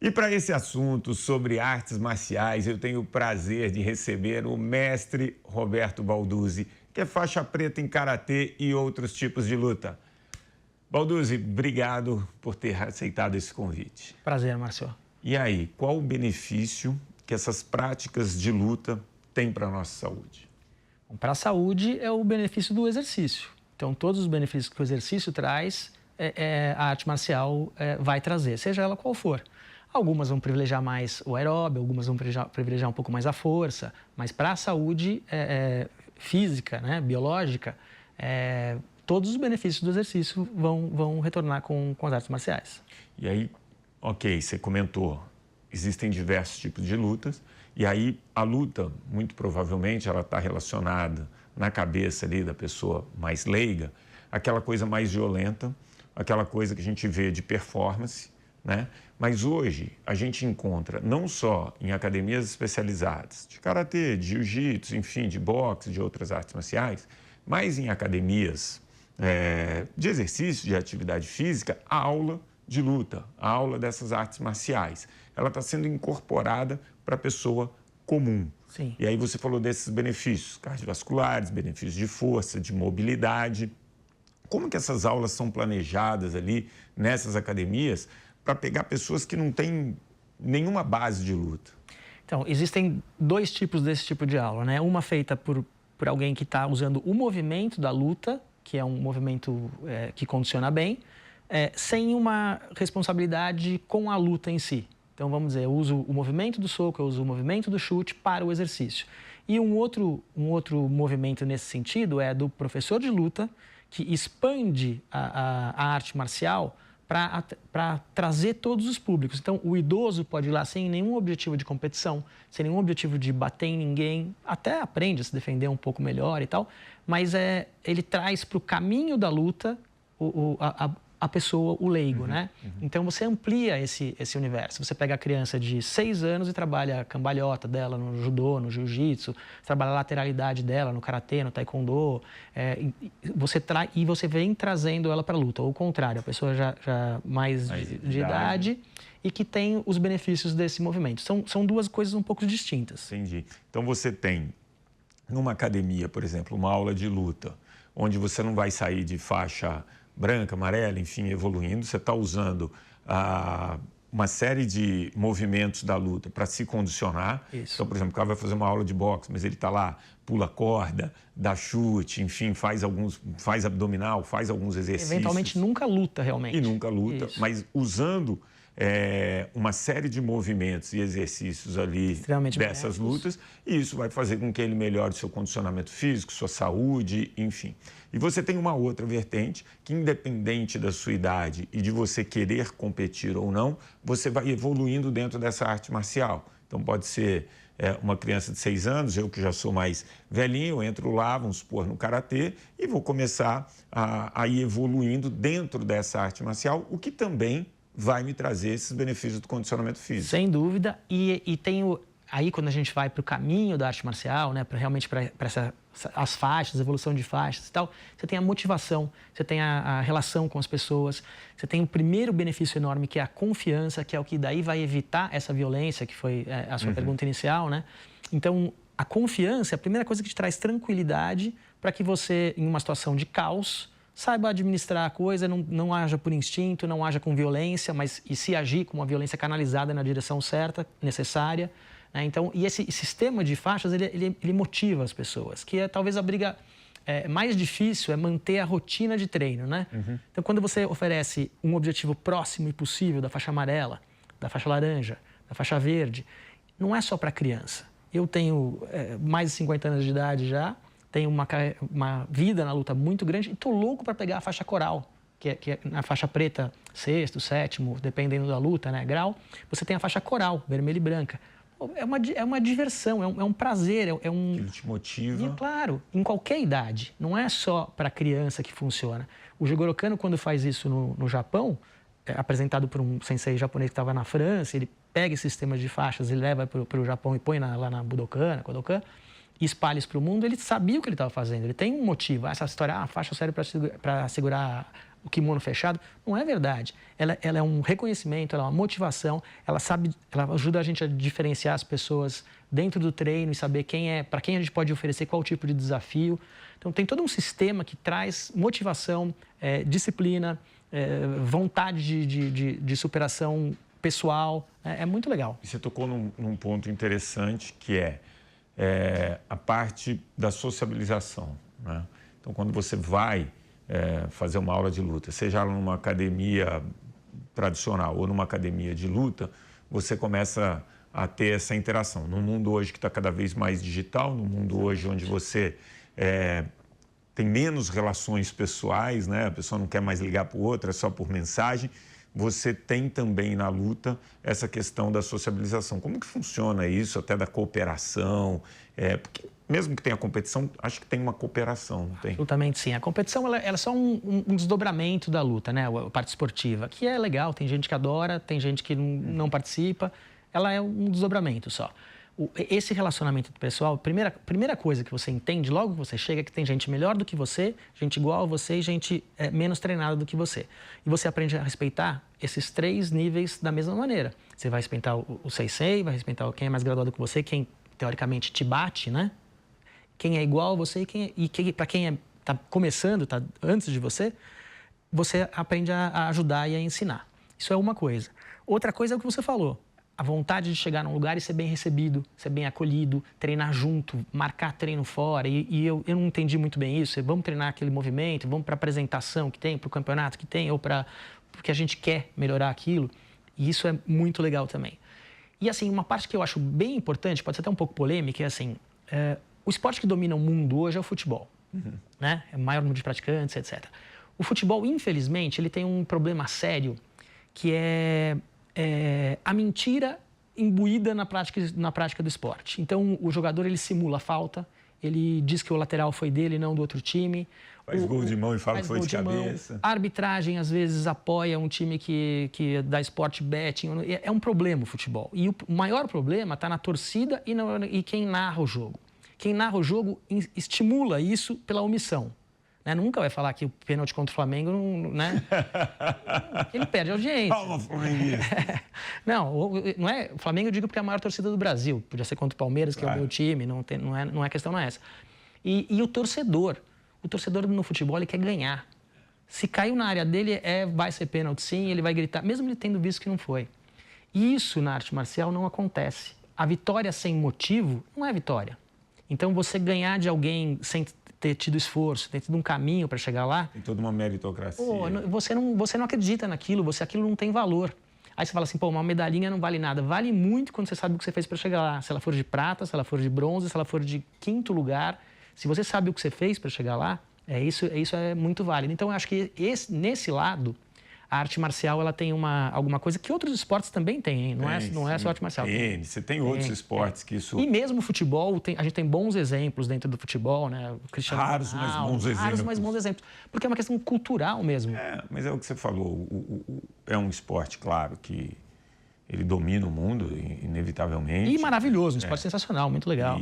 E para esse assunto sobre artes marciais, eu tenho o prazer de receber o mestre Roberto Balduzzi, que é faixa preta em karatê e outros tipos de luta. Balduzzi, obrigado por ter aceitado esse convite. Prazer, Márcio. E aí, qual o benefício que essas práticas de luta têm para a nossa saúde? Para a saúde é o benefício do exercício. Então, todos os benefícios que o exercício traz, a arte marcial vai trazer, seja ela qual for. Algumas vão privilegiar mais o aeróbio, algumas vão privilegiar um pouco mais a força, mas para a saúde física, né, biológica, todos os benefícios do exercício vão retornar com as artes marciais. E aí, ok, você comentou, existem diversos tipos de lutas, e aí a luta, muito provavelmente, ela está relacionada na cabeça ali da pessoa mais leiga, aquela coisa mais violenta, aquela coisa que a gente vê de performance, né? Mas hoje a gente encontra não só em academias especializadas de karatê, de jiu-jitsu, enfim, de boxe, de outras artes marciais, mas em academias de exercício, de atividade física, a aula de luta, a aula dessas artes marciais. Ela está sendo incorporada para a pessoa comum. Sim. E aí você falou desses benefícios cardiovasculares, benefícios de força, de mobilidade. Como que essas aulas são planejadas ali nessas academias para pegar pessoas que não têm nenhuma base de luta? Então, existem dois tipos desse tipo de aula, né? Uma feita por alguém que está usando o movimento da luta, que é um movimento que condiciona bem, sem uma responsabilidade com a luta em si. Então, vamos dizer, eu uso o movimento do soco, eu uso o movimento do chute para o exercício. E um outro movimento nesse sentido é do professor de luta, que expande a arte marcial para trazer todos os públicos. Então, o idoso pode ir lá sem nenhum objetivo de competição, sem nenhum objetivo de bater em ninguém, até aprende a se defender um pouco melhor e tal, mas ele traz para o caminho da luta a pessoa, o leigo, né? Então, você amplia esse universo. Você pega a criança de 6 anos e trabalha a cambalhota dela no judô, no jiu-jitsu, trabalha a lateralidade dela no karatê, no taekwondo, e você vem trazendo ela para a luta. Ou o contrário, a pessoa já mais de idade e que tem os benefícios desse movimento. São duas coisas um pouco distintas. Entendi. Então, você tem, numa academia, por exemplo, uma aula de luta, onde você não vai sair de faixa branca, amarela, enfim, evoluindo. Você está usando uma série de movimentos da luta para se condicionar. Isso. Então, por exemplo, o cara vai fazer uma aula de boxe, mas ele está lá, pula corda, dá chute, enfim, faz abdominal, faz alguns exercícios. Eventualmente nunca luta realmente. E nunca luta, Isso. mas usando uma série de movimentos e exercícios ali dessas lutas, e isso vai fazer com que ele melhore seu condicionamento físico, sua saúde, enfim. E você tem uma outra vertente que, independente da sua idade e de você querer competir ou não, você vai evoluindo dentro dessa arte marcial. Então, pode ser uma criança de 6 anos, eu que já sou mais velhinho, eu entro lá, vamos supor, no karatê, e vou começar a ir evoluindo dentro dessa arte marcial, o que também vai me trazer esses benefícios do condicionamento físico. Sem dúvida. E tem aí, quando a gente vai para o caminho da arte marcial, né, realmente para as faixas, a evolução de faixas e tal, você tem a motivação, você tem a relação com as pessoas, você tem o primeiro benefício enorme, que é a confiança, que é o que daí vai evitar essa violência, que foi a sua pergunta inicial, né? Então, a confiança é a primeira coisa que te traz tranquilidade para que você, em uma situação de caos, saiba administrar a coisa, não haja por instinto, não haja com violência, e se agir com uma violência canalizada na direção certa, necessária. Né? Então, e esse sistema de faixas, ele motiva as pessoas, que é talvez a briga mais difícil, é manter a rotina de treino. Né? Então, quando você oferece um objetivo próximo e possível da faixa amarela, da faixa laranja, da faixa verde, não é só para criança. Eu tenho mais de 50 anos de idade já, tenho uma vida na luta muito grande e estou louco para pegar a faixa coral, que é na faixa preta, 6º, 7º, dependendo da luta, né, grau. Você tem a faixa coral, vermelha e branca. É uma diversão, é um prazer, Ele te motiva. E, claro, em qualquer idade, não é só para criança que funciona. O Jigoro Kano, quando faz isso no Japão, apresentado por um sensei japonês que estava na França, ele pega esse sistema de faixas e leva para o Japão e põe lá na Budokan, na Kodokan, e espalha isso para o mundo. Ele sabia o que ele estava fazendo, ele tem um motivo. Essa história, a faixa serve para segurar o kimono fechado. Não é verdade. Ela é um reconhecimento, ela é uma motivação, ela ajuda a gente a diferenciar as pessoas dentro do treino e saber para quem a gente pode oferecer qual tipo de desafio. Então, tem todo um sistema que traz motivação, disciplina, vontade de superação pessoal. É muito legal. E você tocou num ponto interessante, que é a parte da sociabilização, né? Então, quando você vai fazer uma aula de luta, seja numa academia tradicional ou numa academia de luta, você começa a ter essa interação. No mundo hoje que está cada vez mais digital, no mundo hoje onde você tem menos relações pessoais, né? A pessoa não quer mais ligar para o outro, é só por mensagem. Você tem também na luta essa questão da sociabilização. Como que funciona isso, até da cooperação? Porque mesmo que tenha competição, acho que tem uma cooperação, não tem? Absolutamente sim. A competição ela é só um desdobramento da luta, né? A parte esportiva, que é legal, tem gente que adora, tem gente que não participa. Ela é um desdobramento só. Esse relacionamento pessoal, a primeira coisa que você entende logo que você chega é que tem gente melhor do que você, gente igual a você e gente menos treinada do que você. E você aprende a respeitar esses 3 níveis da mesma maneira. Você vai respeitar o sensei, vai respeitar quem é mais graduado que você, quem teoricamente te bate, né? Quem é igual a você e para quem está começando, está antes de você, você aprende a ajudar e a ensinar. Isso é uma coisa. Outra coisa é o que você falou. A vontade de chegar num lugar e ser bem recebido, ser bem acolhido, treinar junto, marcar treino fora. E eu não entendi muito bem isso. Vamos treinar aquele movimento, vamos para a apresentação que tem, para o campeonato que tem, ou porque a gente quer melhorar aquilo. E isso é muito legal também. E assim, uma parte que eu acho bem importante, pode ser até um pouco polêmica, é assim, o esporte que domina o mundo hoje é o futebol. Né? É o maior número de praticantes, etc. O futebol, infelizmente, ele tem um problema sério, que é a mentira imbuída na prática do esporte. Então, o jogador ele simula a falta, ele diz que o lateral foi dele, não do outro time. Faz gol de mão e fala que foi de cabeça. A arbitragem, às vezes, apoia um time que dá sport betting. É um problema o futebol. E o maior problema está na torcida e quem narra o jogo. Quem narra o jogo estimula isso pela omissão. Né? Nunca vai falar que o pênalti contra o Flamengo, né? Ele perde a audiência. Calma, flamenguista. Não é. O Flamengo eu digo porque é a maior torcida do Brasil. Podia ser contra o Palmeiras, que é o meu time. Não é questão, não é essa. E o torcedor no futebol, ele quer ganhar. Se caiu na área dele, vai ser pênalti sim, ele vai gritar, mesmo ele tendo visto que não foi. Isso na arte marcial não acontece. A vitória sem motivo não é vitória. Então, você ganhar de alguém sem ter tido esforço, ter tido um caminho para chegar lá... Tem toda uma meritocracia. Você não acredita naquilo, aquilo não tem valor. Aí você fala assim, uma medalhinha não vale nada. Vale muito quando você sabe o que você fez para chegar lá. Se ela for de prata, se ela for de bronze, se ela for de 5º lugar. Se você sabe o que você fez para chegar lá, isso é muito válido. Então, eu acho que nesse lado... A arte marcial ela tem alguma coisa que outros esportes também têm, hein? Não é só arte marcial. Você tem outros esportes que isso... E mesmo o futebol, a gente tem bons exemplos dentro do futebol, né? O Cristiano Ronaldo, raros, mas bons exemplos. Porque é uma questão cultural mesmo. Mas é o que você falou. É um esporte, claro, que ele domina o mundo, inevitavelmente. E maravilhoso, um esporte sensacional, muito legal.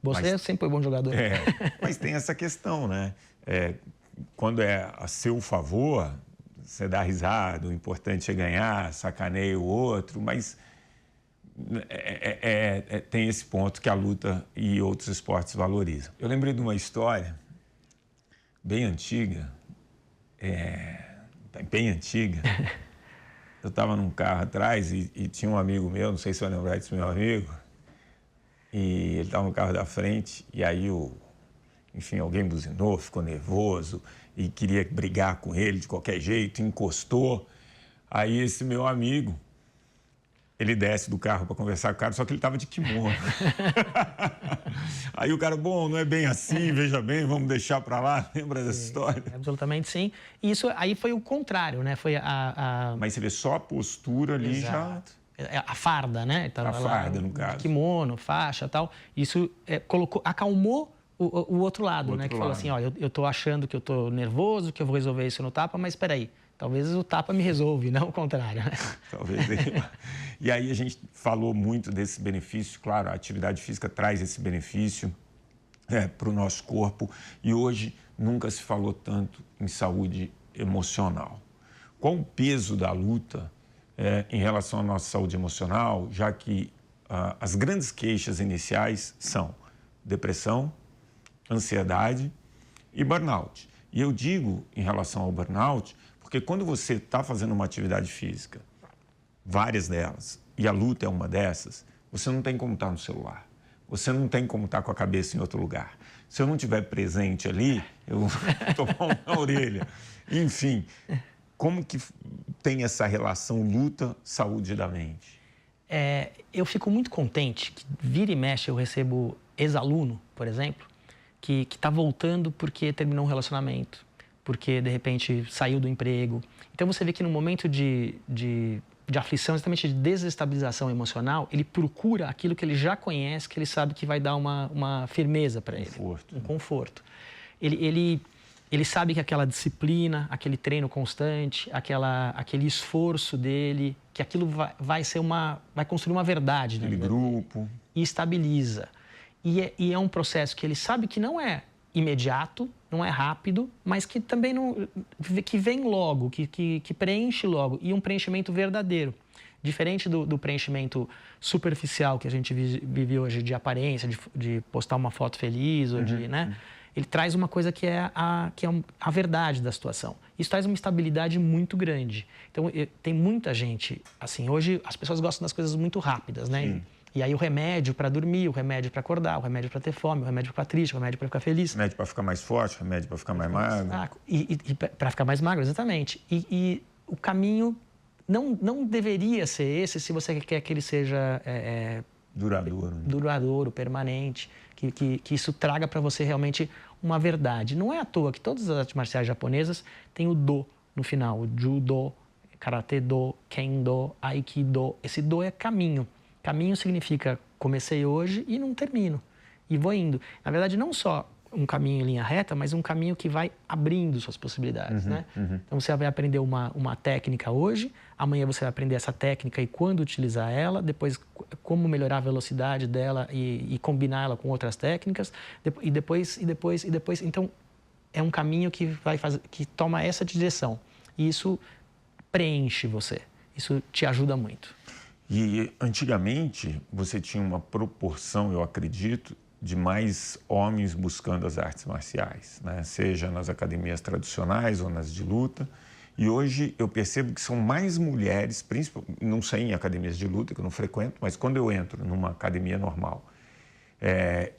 Você sempre foi bom jogador. Mas tem essa questão, né? Quando é a seu favor... Você dá risada, o importante é ganhar, sacaneia o outro, mas tem esse ponto que a luta e outros esportes valorizam. Eu lembrei de uma história bem antiga, bem antiga. Eu estava num carro atrás e tinha um amigo meu, não sei se vai lembrar desse meu amigo, e ele estava no carro da frente e aí alguém buzinou, ficou nervoso e queria brigar com ele de qualquer jeito, encostou. Aí esse meu amigo, ele desce do carro para conversar com o cara, só que ele estava de kimono. Aí o cara, não é bem assim, veja bem, vamos deixar para lá. Lembra dessa história? Absolutamente sim. E isso aí foi o contrário, né? Foi Mas você vê só a postura ali. Exato. A farda, né? A farda, no caso. Kimono, faixa e tal. Isso acalmou o outro lado, né? Que falou assim, eu tô achando que eu tô nervoso, que eu vou resolver isso no tapa, mas espera aí, talvez o tapa me resolve, não o contrário, né? Talvez. E aí a gente falou muito desse benefício, claro, a atividade física traz esse benefício para o nosso corpo e hoje nunca se falou tanto em saúde emocional. Qual o peso da luta em relação à nossa saúde emocional, já que as grandes queixas iniciais são depressão, ansiedade e burnout. E eu digo em relação ao burnout, porque quando você está fazendo uma atividade física, várias delas, e a luta é uma dessas, você não tem como estar no celular. Você não tem como estar com a cabeça em outro lugar. Se eu não estiver presente ali, eu vou tomar uma orelha. Enfim, como que tem essa relação luta-saúde da mente? Eu fico muito contente que vira e mexe eu recebo ex-aluno, por exemplo, que está voltando porque terminou um relacionamento, porque de repente saiu do emprego. Então você vê que no momento de aflição, exatamente de desestabilização emocional, ele procura aquilo que ele já conhece, que ele sabe que vai dar uma firmeza para ele, um conforto. Ele sabe que aquela disciplina, aquele treino constante, aquele esforço dele, que aquilo vai construir uma verdade. Aquele grupo. E estabiliza. E é um processo que ele sabe que não é imediato, não é rápido, mas que também que vem logo, que preenche logo, e um preenchimento verdadeiro. Diferente do preenchimento superficial que a gente vive hoje, de aparência, de postar uma foto feliz, ou né? Ele traz uma coisa que é a verdade da situação. Isso traz uma estabilidade muito grande. Então, tem muita gente, assim, hoje as pessoas gostam das coisas muito rápidas, né? Sim. E aí o remédio para dormir, o remédio para acordar, o remédio para ter fome, o remédio para ficar triste, o remédio para ficar feliz. O remédio para ficar mais forte, o remédio para ficar mais magro. E para ficar mais magro, exatamente. E o caminho não deveria ser esse se você quer que ele seja duradouro, permanente, que isso traga para você realmente uma verdade. Não é à toa que todas as artes marciais japonesas têm o do no final, o judo, karate do, kendo, aikido. Esse do é caminho. Caminho significa comecei hoje e não termino. E vou indo. Na verdade, não só um caminho em linha reta, mas um caminho que vai abrindo suas possibilidades, né? Então, você vai aprender uma técnica hoje, amanhã você vai aprender essa técnica e quando utilizar ela, depois como melhorar a velocidade dela e combinar ela com outras técnicas, e depois. Então, é um caminho que toma essa direção. E isso preenche você. Isso te ajuda muito. E antigamente você tinha uma proporção, eu acredito, de mais homens buscando as artes marciais, né? Seja nas academias tradicionais ou nas de luta. E hoje eu percebo que são mais mulheres, principalmente, não sei em academias de luta, que eu não frequento, mas quando eu entro numa academia normal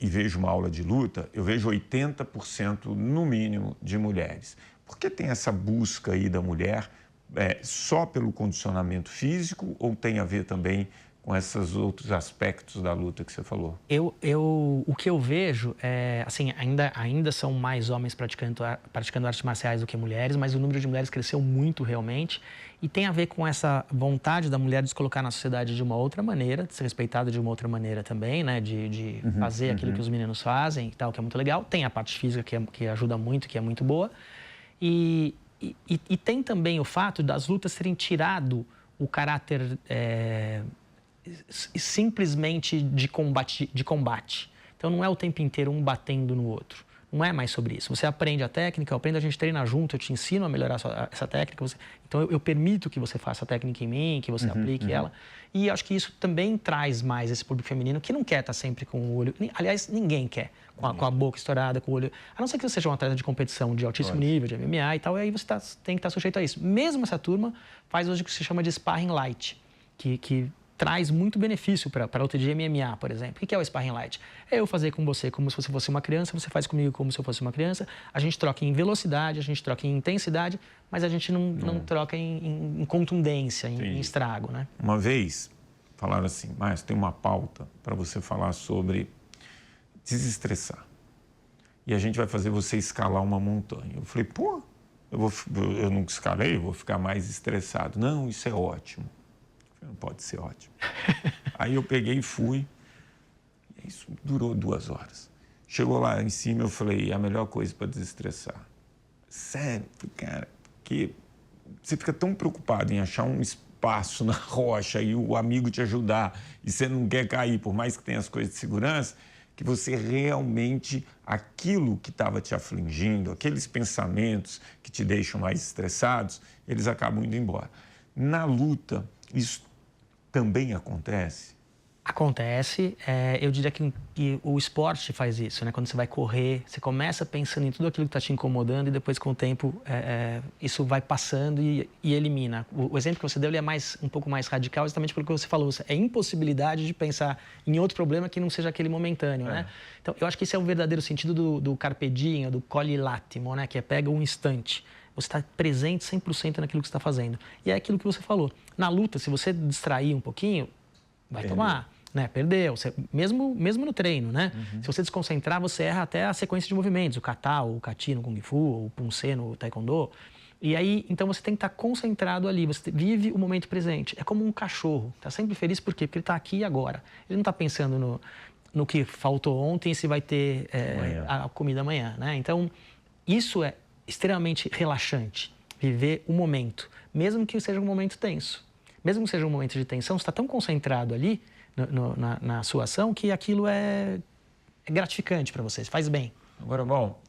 e vejo uma aula de luta, eu vejo 80% no mínimo de mulheres. Por que tem essa busca aí da mulher só pelo condicionamento físico ou tem a ver também com esses outros aspectos da luta que você falou? O que eu vejo é, assim, ainda são mais homens praticando artes marciais do que mulheres, mas o número de mulheres cresceu muito realmente e tem a ver com essa vontade da mulher de se colocar na sociedade de uma outra maneira, de ser respeitada de uma outra maneira também, né? De fazer aquilo que os meninos fazem e tal, que é muito legal. Tem a parte física que ajuda muito, que é muito boa. E tem também o fato das lutas terem tirado o caráter simplesmente de combate. Então, não é o tempo inteiro um batendo no outro. Não é mais sobre isso. Você aprende a técnica, eu aprendo, a gente treina junto, eu te ensino a melhorar essa técnica. Então, eu permito que você faça a técnica em mim, que você aplique ela. E acho que isso também traz mais esse público feminino que não quer estar sempre com o olho... Aliás, ninguém quer, com a boca estourada, com o olho... A não ser que você seja um atleta de competição de altíssimo nível, de MMA e tal, e aí você tem que estar sujeito a isso. Mesmo essa turma faz hoje o que se chama de sparring light, que traz muito benefício para a luta de MMA, por exemplo. O que é o sparring light? É eu fazer com você como se você fosse uma criança, você faz comigo como se eu fosse uma criança, a gente troca em velocidade, a gente troca em intensidade, mas a gente não troca em contundência, em estrago, né? Uma vez falaram assim, mas tem uma pauta para você falar sobre desestressar. E a gente vai fazer você escalar uma montanha. Eu falei, pô, eu nunca escalei, eu vou ficar mais estressado. Não, isso é ótimo. Não pode ser ótimo. Aí eu peguei e fui. E isso durou 2 horas. Chegou lá em cima, eu falei, a melhor coisa para desestressar. Sério, cara, porque você fica tão preocupado em achar um espaço na rocha e o amigo te ajudar e você não quer cair, por mais que tenha as coisas de segurança, que você realmente, aquilo que estava te afligindo, aqueles pensamentos que te deixam mais estressados, eles acabam indo embora. Na luta, isso também acontece? Acontece, eu diria que o esporte faz isso, né? Quando você vai correr, você começa pensando em tudo aquilo que está te incomodando e depois, com o tempo, isso vai passando e elimina. O exemplo que você deu ele é um pouco mais radical, exatamente pelo que você falou. É impossibilidade de pensar em outro problema que não seja aquele momentâneo, né? Então, eu acho que esse é o verdadeiro sentido do carpe diem, do cogli l'attimo, né? Que é pega um instante. Você está presente 100% naquilo que você está fazendo. E é aquilo que você falou. Na luta, se você distrair um pouquinho, vai tomar. Né? Perdeu, mesmo no treino, né? Se você desconcentrar, você erra até a sequência de movimentos, o kata, o kati no Kung Fu, o Punse no Taekwondo. E aí, então você tem que estar concentrado ali, você vive o momento presente. É como um cachorro, está sempre feliz, por quê? Porque ele está aqui e agora. Ele não está pensando no que faltou ontem e se vai ter a comida amanhã, né? Então, isso é extremamente relaxante, viver o momento, mesmo que seja um momento tenso. Mesmo que seja um momento de tensão, você está tão concentrado ali na sua ação que aquilo é gratificante para você, faz bem. Agora, bom,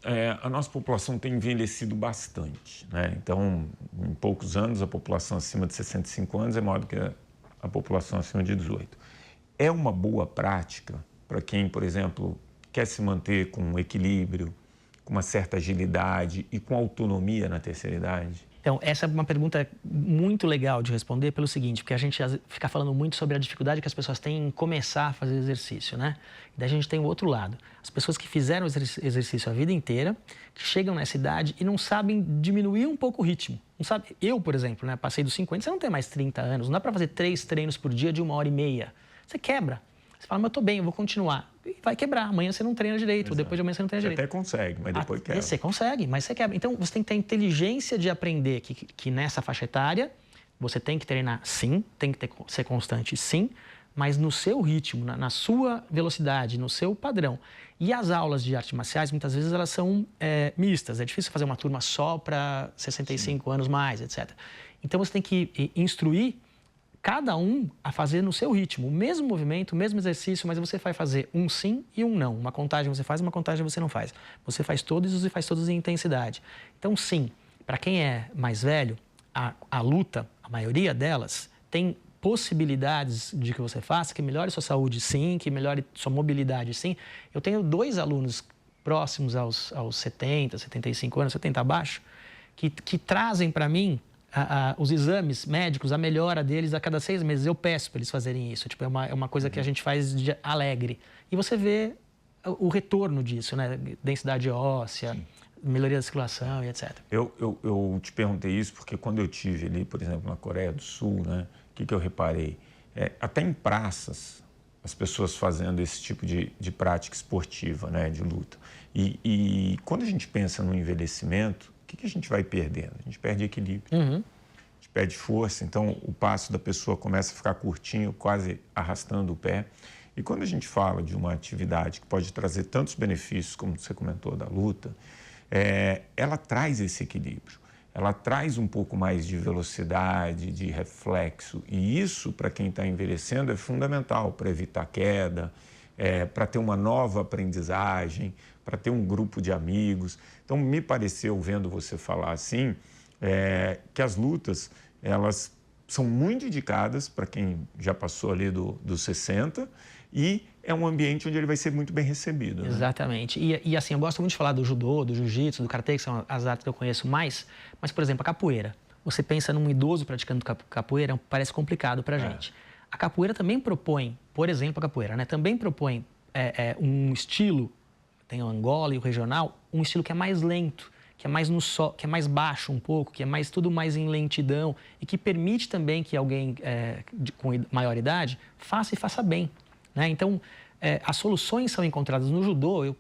a nossa população tem envelhecido bastante, né? Então, em poucos anos, a população acima de 65 anos é maior do que a população acima de 18. É uma boa prática para quem, por exemplo, quer se manter com um equilíbrio, com uma certa agilidade e com autonomia na terceira idade? Então, essa é uma pergunta muito legal de responder pelo seguinte, porque a gente fica falando muito sobre a dificuldade que as pessoas têm em começar a fazer exercício, né? E daí a gente tem o outro lado. As pessoas que fizeram exercício a vida inteira, que chegam nessa idade e não sabem diminuir um pouco o ritmo. Não sabe? Eu, por exemplo, né, passei dos 50, você não tem mais 30 anos, não dá para fazer 3 treinos por dia de 1h30. Você quebra. Você fala, mas eu tô bem, eu vou continuar. E vai quebrar. Amanhã você não treina direito, ou depois de amanhã você não treina direito. Você até consegue, mas depois quebra. Você consegue, mas você quebra. Então, você tem que ter a inteligência de aprender que nessa faixa etária, você tem que treinar sim, tem que ser constante sim, mas no seu ritmo, na sua velocidade, no seu padrão. E as aulas de artes marciais, muitas vezes, elas são mistas. É difícil fazer uma turma só para 65 anos mais, etc. Então, você tem que instruir cada um a fazer no seu ritmo, o mesmo movimento, o mesmo exercício, mas você vai fazer um sim e um não. Uma contagem você faz, uma contagem você não faz. Você faz todos e faz todos em intensidade. Então, sim, para quem é mais velho, a luta, a maioria delas, tem possibilidades de que você faça, que melhore sua saúde, sim, que melhore sua mobilidade, sim. Eu tenho 2 alunos próximos aos 70, 75 anos, 70 abaixo, que trazem para mim os exames médicos, a melhora deles a cada 6 meses. Eu peço para eles fazerem isso. Tipo, é uma coisa que a gente faz de alegre. E você vê o retorno disso, né? Densidade óssea, sim, melhoria da circulação e etc. Eu te perguntei isso porque quando eu tive ali, por exemplo, na Coreia do Sul, né? O que eu reparei? Até em praças, as pessoas fazendo esse tipo de prática esportiva, né? De luta. E quando a gente pensa no envelhecimento, o que a gente vai perdendo? A gente perde equilíbrio, a gente perde força, então o passo da pessoa começa a ficar curtinho, quase arrastando o pé. E quando a gente fala de uma atividade que pode trazer tantos benefícios, como você comentou, da luta, ela traz esse equilíbrio, ela traz um pouco mais de velocidade, de reflexo, e isso, para quem está envelhecendo, é fundamental para evitar queda, para ter uma nova aprendizagem, para ter um grupo de amigos. Então, me pareceu, vendo você falar assim, que as lutas, elas são muito indicadas para quem já passou ali dos 60 e é um ambiente onde ele vai ser muito bem recebido. Né? Exatamente. E assim, eu gosto muito de falar do judô, do jiu-jitsu, do karatê, que são as artes que eu conheço mais, mas, por exemplo, a capoeira. Você pensa num idoso praticando capoeira, parece complicado para a gente. A capoeira também propõe, por exemplo, a capoeira, né? Também propõe um estilo, tem o Angola e o regional, um estilo que é mais lento, que é mais que é mais baixo um pouco, que é tudo mais em lentidão e que permite também que alguém com maior idade faça e faça bem, né? Então, as soluções são encontradas no judô. Eu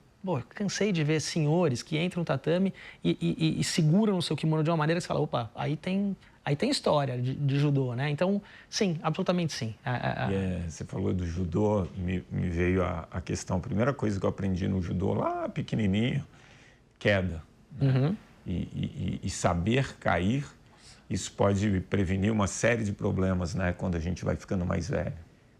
cansei de ver senhores que entram no tatame e seguram o seu kimono de uma maneira que você fala, opa, aí tem história de judô, né? Então, sim, absolutamente sim. Você falou do judô, me veio a questão, a primeira coisa que eu aprendi no judô, lá pequenininho, queda. Né? E saber cair, isso pode prevenir uma série de problemas, né? Quando a gente vai ficando mais velho.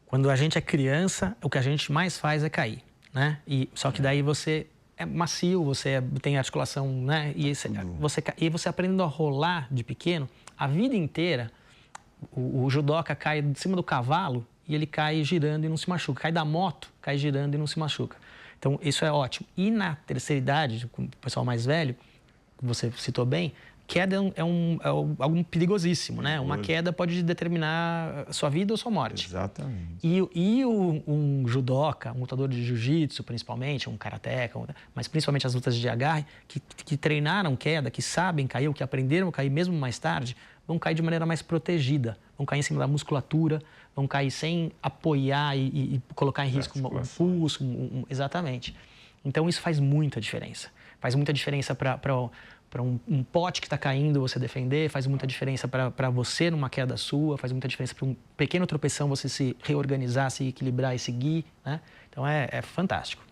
Quando a gente é criança, o que a gente mais faz é cair. né? Só que daí você é macio, você tem articulação, né? E você aprendendo a rolar de pequeno, a vida inteira, o judoca cai de cima do cavalo e ele cai girando e não se machuca. Cai da moto, cai girando e não se machuca. Então, isso é ótimo. E na terceira idade, com o pessoal mais velho, que você citou bem, queda é algo perigosíssimo, né? Uma queda pode determinar a sua vida ou sua morte. Exatamente. E um judoca, um lutador de jiu-jitsu, principalmente, um karateca, mas principalmente as lutas de agarre, que treinaram queda, que sabem cair, ou que aprenderam a cair mesmo mais tarde, vão cair de maneira mais protegida, vão cair em cima da musculatura, vão cair sem apoiar e colocar em risco um pulso, exatamente. Então, isso faz muita diferença. Faz muita diferença para um pote que está caindo, você defender, faz muita diferença para você numa queda sua, faz muita diferença para um pequeno tropeção você se reorganizar, se equilibrar e seguir, né? Então, é fantástico.